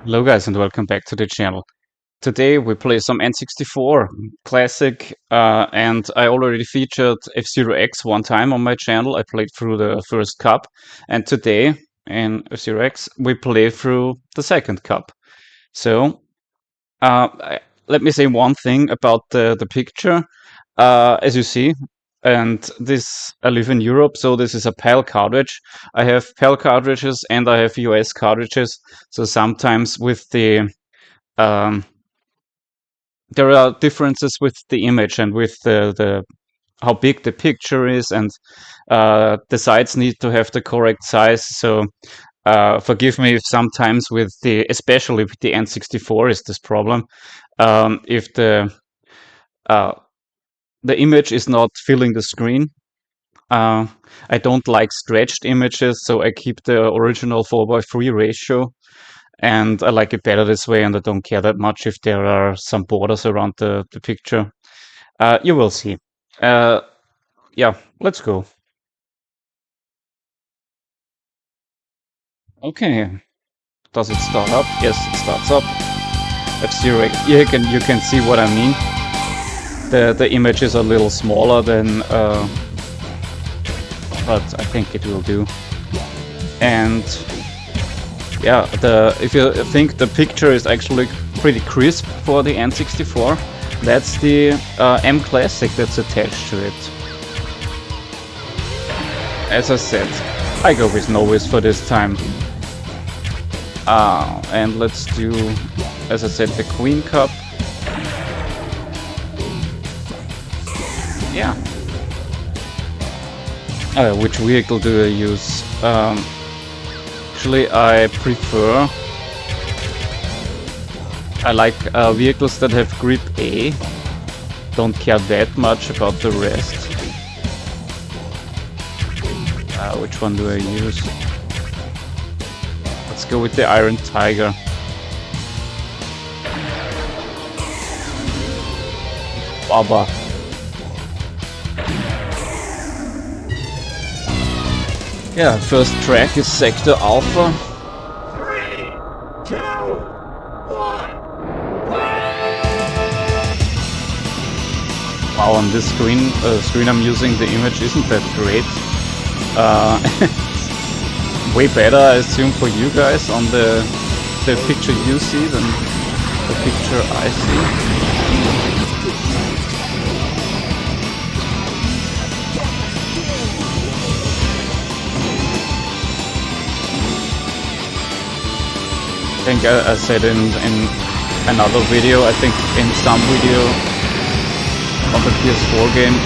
Hello guys and welcome back to the channel. Today we play some N64 classic and I already featured F-Zero X one time on my channel. I played through the first cup, and today in F-Zero X we play through the second cup. So let me say one thing about the picture. As you see, and this, I live in Europe, so this is a PAL cartridge. I have PAL cartridges and I have US cartridges. So sometimes with the there are differences with the image and with the how big the picture is, and the sides need to have the correct size. So forgive me if sometimes with the, especially with the N64 is this problem. If the image is not filling the screen. I don't like stretched images, so I keep the original 4:3 ratio, and I like it better this way, and I don't care that much if there are some borders around the picture. You will see. Yeah, let's go. Okay, does it start up? Yes, it starts up. F-Zero, you can see what I mean. The image is a little smaller than, but I think it will do. And yeah, if you think the picture is actually pretty crisp for the N64, that's the M Classic that's attached to it. As I said, I go with Novice for this time. And let's do, as I said, the Queen Cup. Yeah. Which vehicle do I use? Actually, I like vehicles that have grip A. Don't care that much about the rest. Which one do I use? Let's go with the Iron Tiger. Baba. Yeah, first track is Sector Alpha. 3, 2, 1. Wow, on this screen I'm using, the image isn't that great. Way better, I assume, for you guys on the picture you see than the picture I see. I think I said in another video, I think in some video on the PS4 game,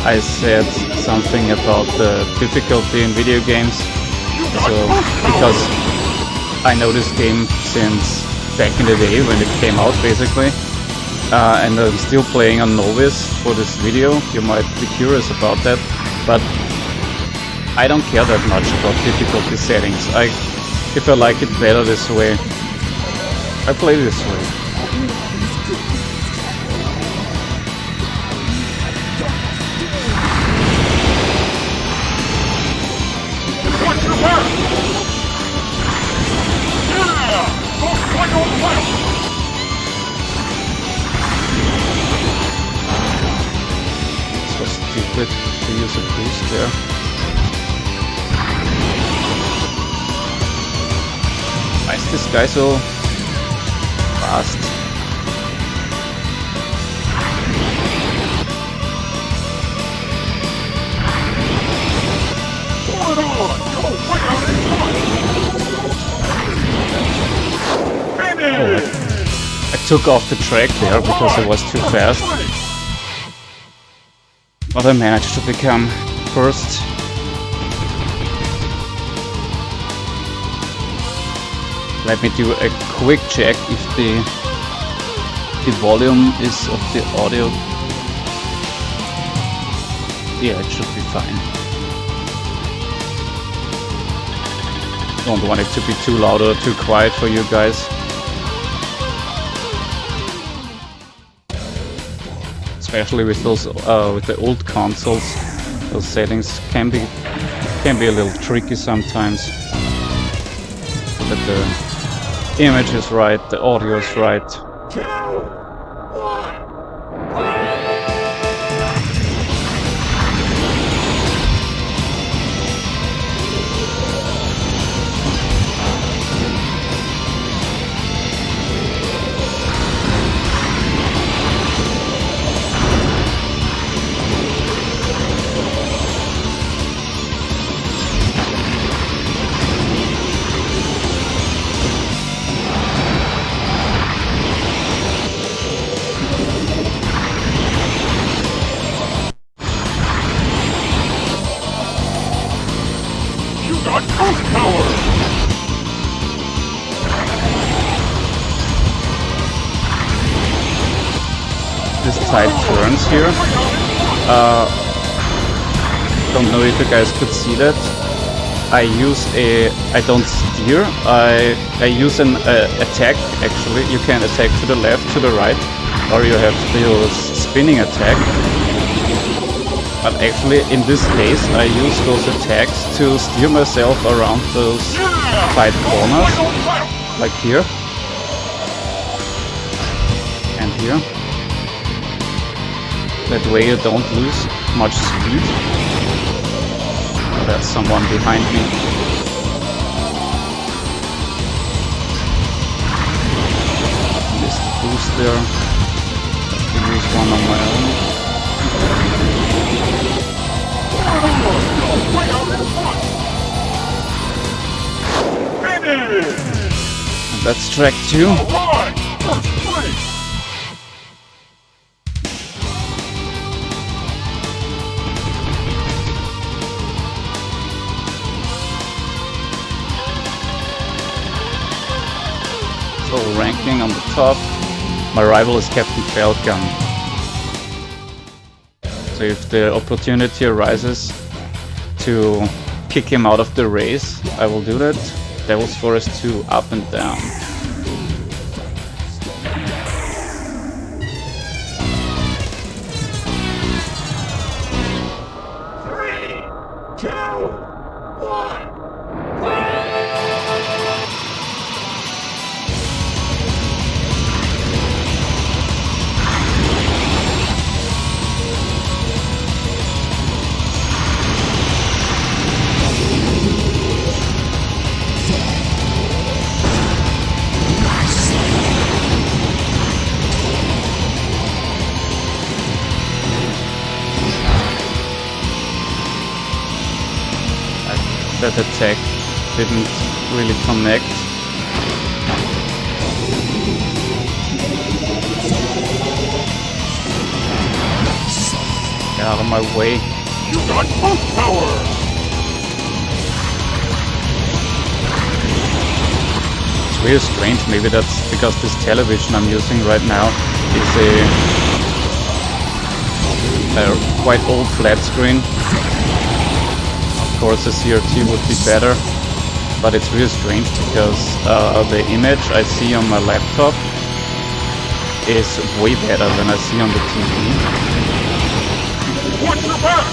I said something about the difficulty in video games. So, because I know this game since back in the day when it came out, basically, and I'm still playing on Novice for this video. You might be curious about that, but I don't care that much about difficulty settings. If I like it better this way, I play this way. Watch your back! Yeah! Go swing on left! This was stupid to use a boost there. Why is this guy so fast? Pull it on! Go way out in front! Finish! I took off the track there because it was too fast. But I managed to become first. Let me do a quick check if the volume is of the audio. Yeah, it should be fine. Don't want it to be too loud or too quiet for you guys. Especially with those with the old consoles, those settings can be a little tricky sometimes. But image is right, the audio is right. Got boost power! This tight turns here. Don't know if you guys could see that. I don't steer. I use an attack. Actually, you can attack to the left, to the right, or you have to use spinning attack. But actually, in this case, I use those attacks to steer myself around those tight corners, like here and here. That way you don't lose much speed. Oh, there's someone behind me. Missed the boost there. Have to use one on my own. And that's track 2. So ranking on the top. My rival is Captain Falcon. So if the opportunity arises to kick him out of the race, I will do that. Devil's Forest 2, up and down. 3, 2, 1. That attack didn't really connect. Get out of my way. You got boost power! It's really strange. Maybe that's because this television I'm using right now is a quite old flat screen. Of course, a CRT would be better, but it's really strange because the image I see on my laptop is way better than I see on the TV. Watch your back!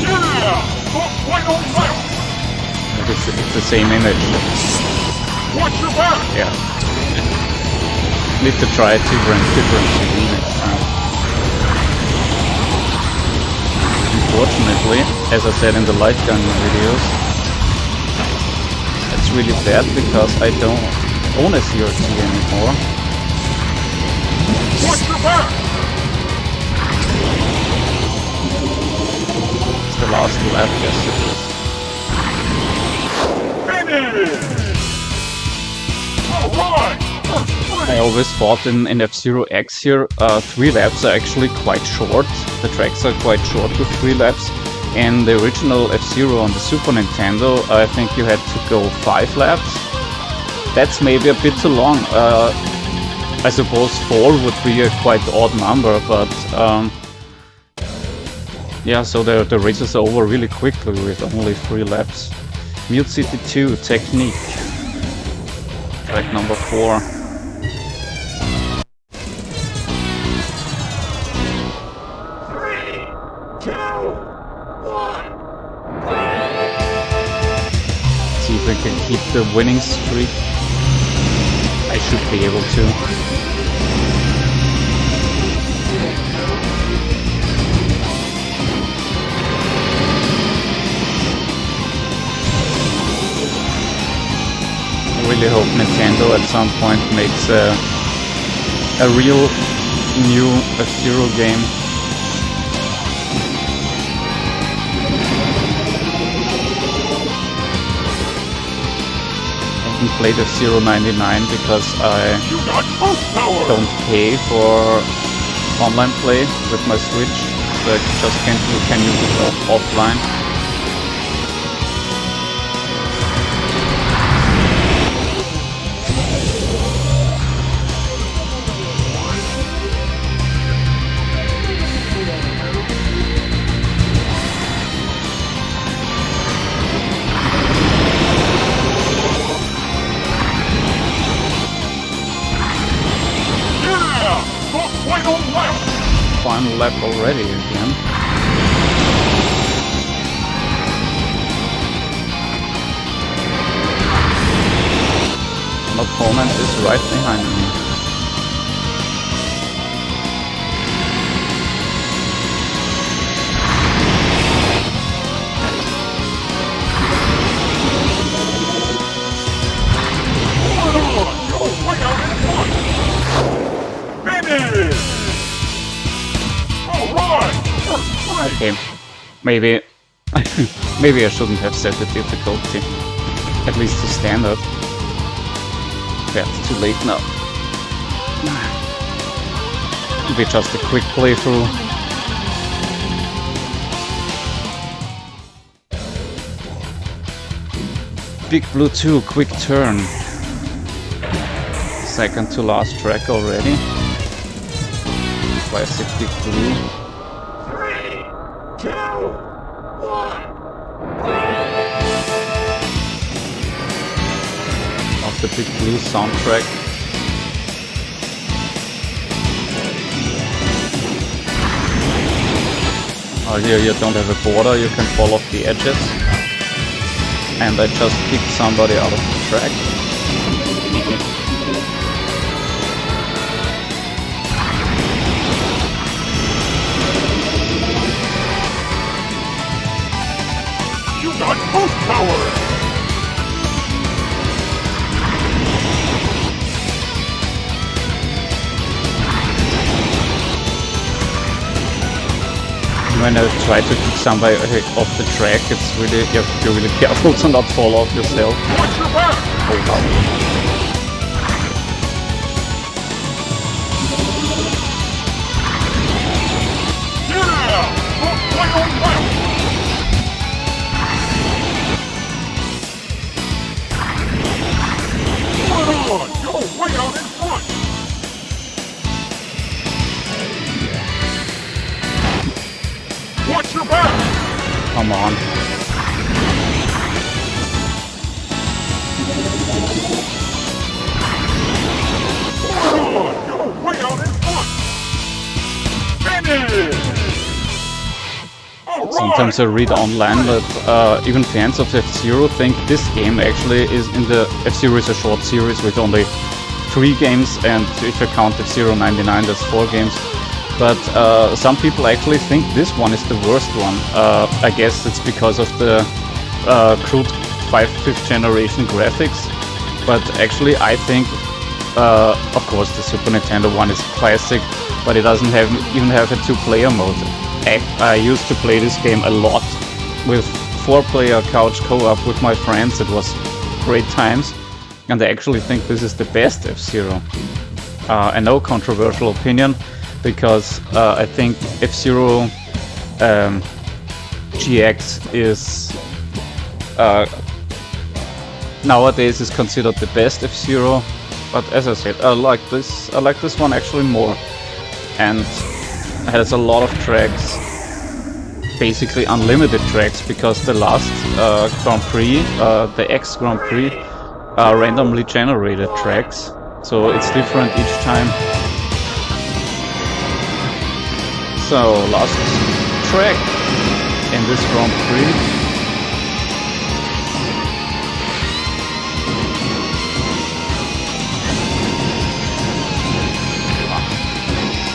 Yeah! Right on fire! It's the same image. Watch your back! Yeah. Need to try a different TV next time. Unfortunately, as I said in the light gun videos, it's really bad because I don't own a CRT anymore. Watch your back! It's the last lap, yes it is. Finish! Alright! I always thought in F-Zero X here, 3 laps are actually quite short. The tracks are quite short with 3 laps. In the original F-Zero on the Super Nintendo, I think you had to go 5 laps. That's maybe a bit too long. I suppose 4 would be a quite odd number, but yeah, so the races are over really quickly with only 3 laps. Mute City 2, Technique. Track number 4. keep the winning streak. I should be able to. I really hope Nintendo at some point makes a real new F-Zero game. I haven't played F-Zero 99 because I don't pay for online play with my Switch, so I just can use it offline. Final lap already again. An opponent is right behind me. Okay, maybe maybe I shouldn't have set the difficulty, at least to standard. Yeah, it's too late now. It'll be just a quick playthrough. Big Blue 2, quick turn. Second to last track already. Classic Big Blue. 3, 2, 1. Of the Big Blue soundtrack. Oh, here you don't have a border, you can fall off the edges. And I just kicked somebody out of the track. You got boost power! When I try to kick somebody off the track, it's really, you have to be really careful to not fall off yourself. Watch your back! Oh wow. Yeah! Wow! You're way out in front! Watch your back! Come on. You're way out in front! Finish! Sometimes I read online that even fans of F-Zero think this game actually is in the F-Zero is a short series with only 3 games, and if you count F-Zero 99, that's 4 games. But some people actually think this one is the worst one. I guess it's because of the crude 5th generation graphics. But actually I think, of course the Super Nintendo one is classic, but it doesn't even have a 2-player mode. I used to play this game a lot with 4-player couch co-op with my friends. It was great times, and I actually think this is the best F-Zero. And no controversial opinion, because I think F-Zero GX is nowadays is considered the best F-Zero. But as I said, I like this one actually more, and it has a lot of tracks, basically unlimited tracks, because the last Grand Prix, the X Grand Prix, are randomly generated tracks, so it's different each time. So, last track in this Grand Prix.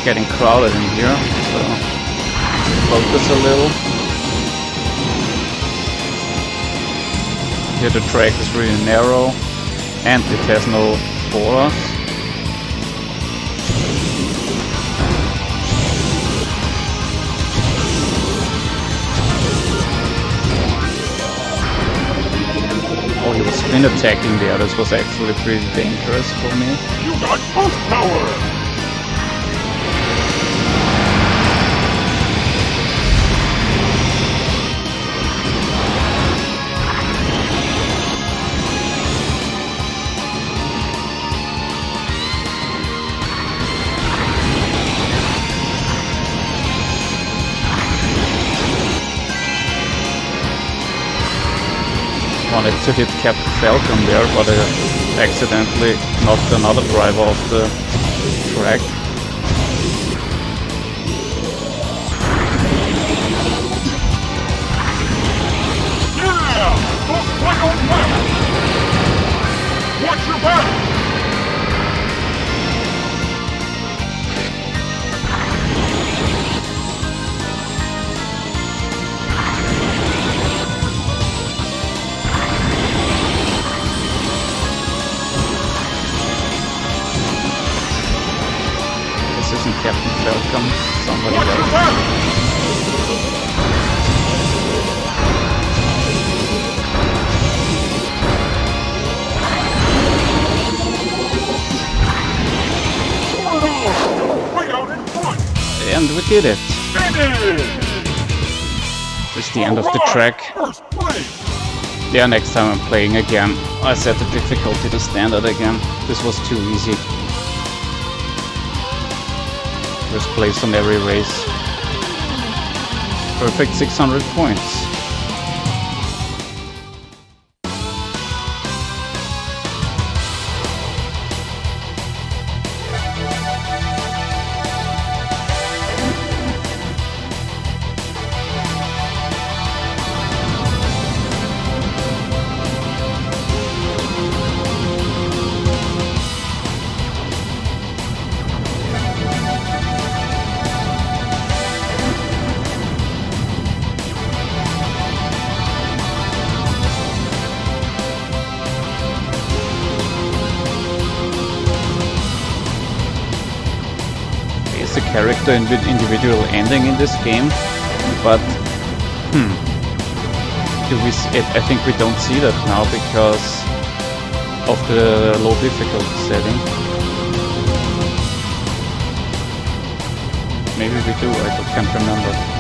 getting crowded in here, so focus a little. Here the track is really narrow and it has no borders. Oh, he was spin attacking there. This was actually pretty dangerous for me. You got boost power! Wanted to hit Captain Falcon there, but I accidentally knocked another driver off the track. Yeah! Look right on left! Watch your back! This isn't Captain Falcon, somebody Watch your else. back! Right out in front! And we did it! Finish! It's the end of the Alright, track. First place! Yeah, next time I'm playing again, I set the difficulty to standard again. This was too easy. First place on every race. Perfect 600 points. Is the character individual ending in this game, but I think we don't see that now because of the low difficulty setting. Maybe we do, I can't remember.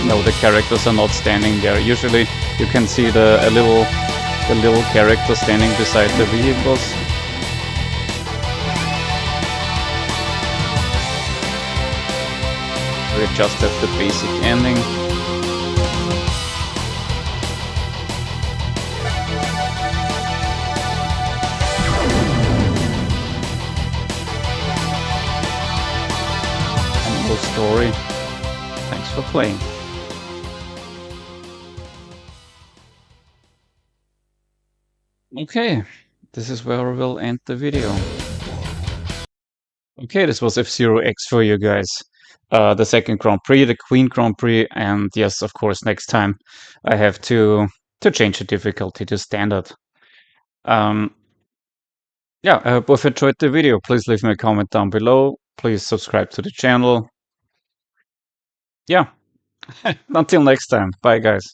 No, the characters are not standing there. Usually you can see the little character standing beside the vehicles. We just have the basic ending. And no story. Thanks for playing. Okay, this is where we'll end the video. Okay, this was F-Zero X for you guys. The second Grand Prix, the Queen Grand Prix, and yes, of course, next time I have to change the difficulty to standard. Yeah, I hope you've enjoyed the video. Please leave me a comment down below. Please subscribe to the channel. Yeah, until next time. Bye, guys.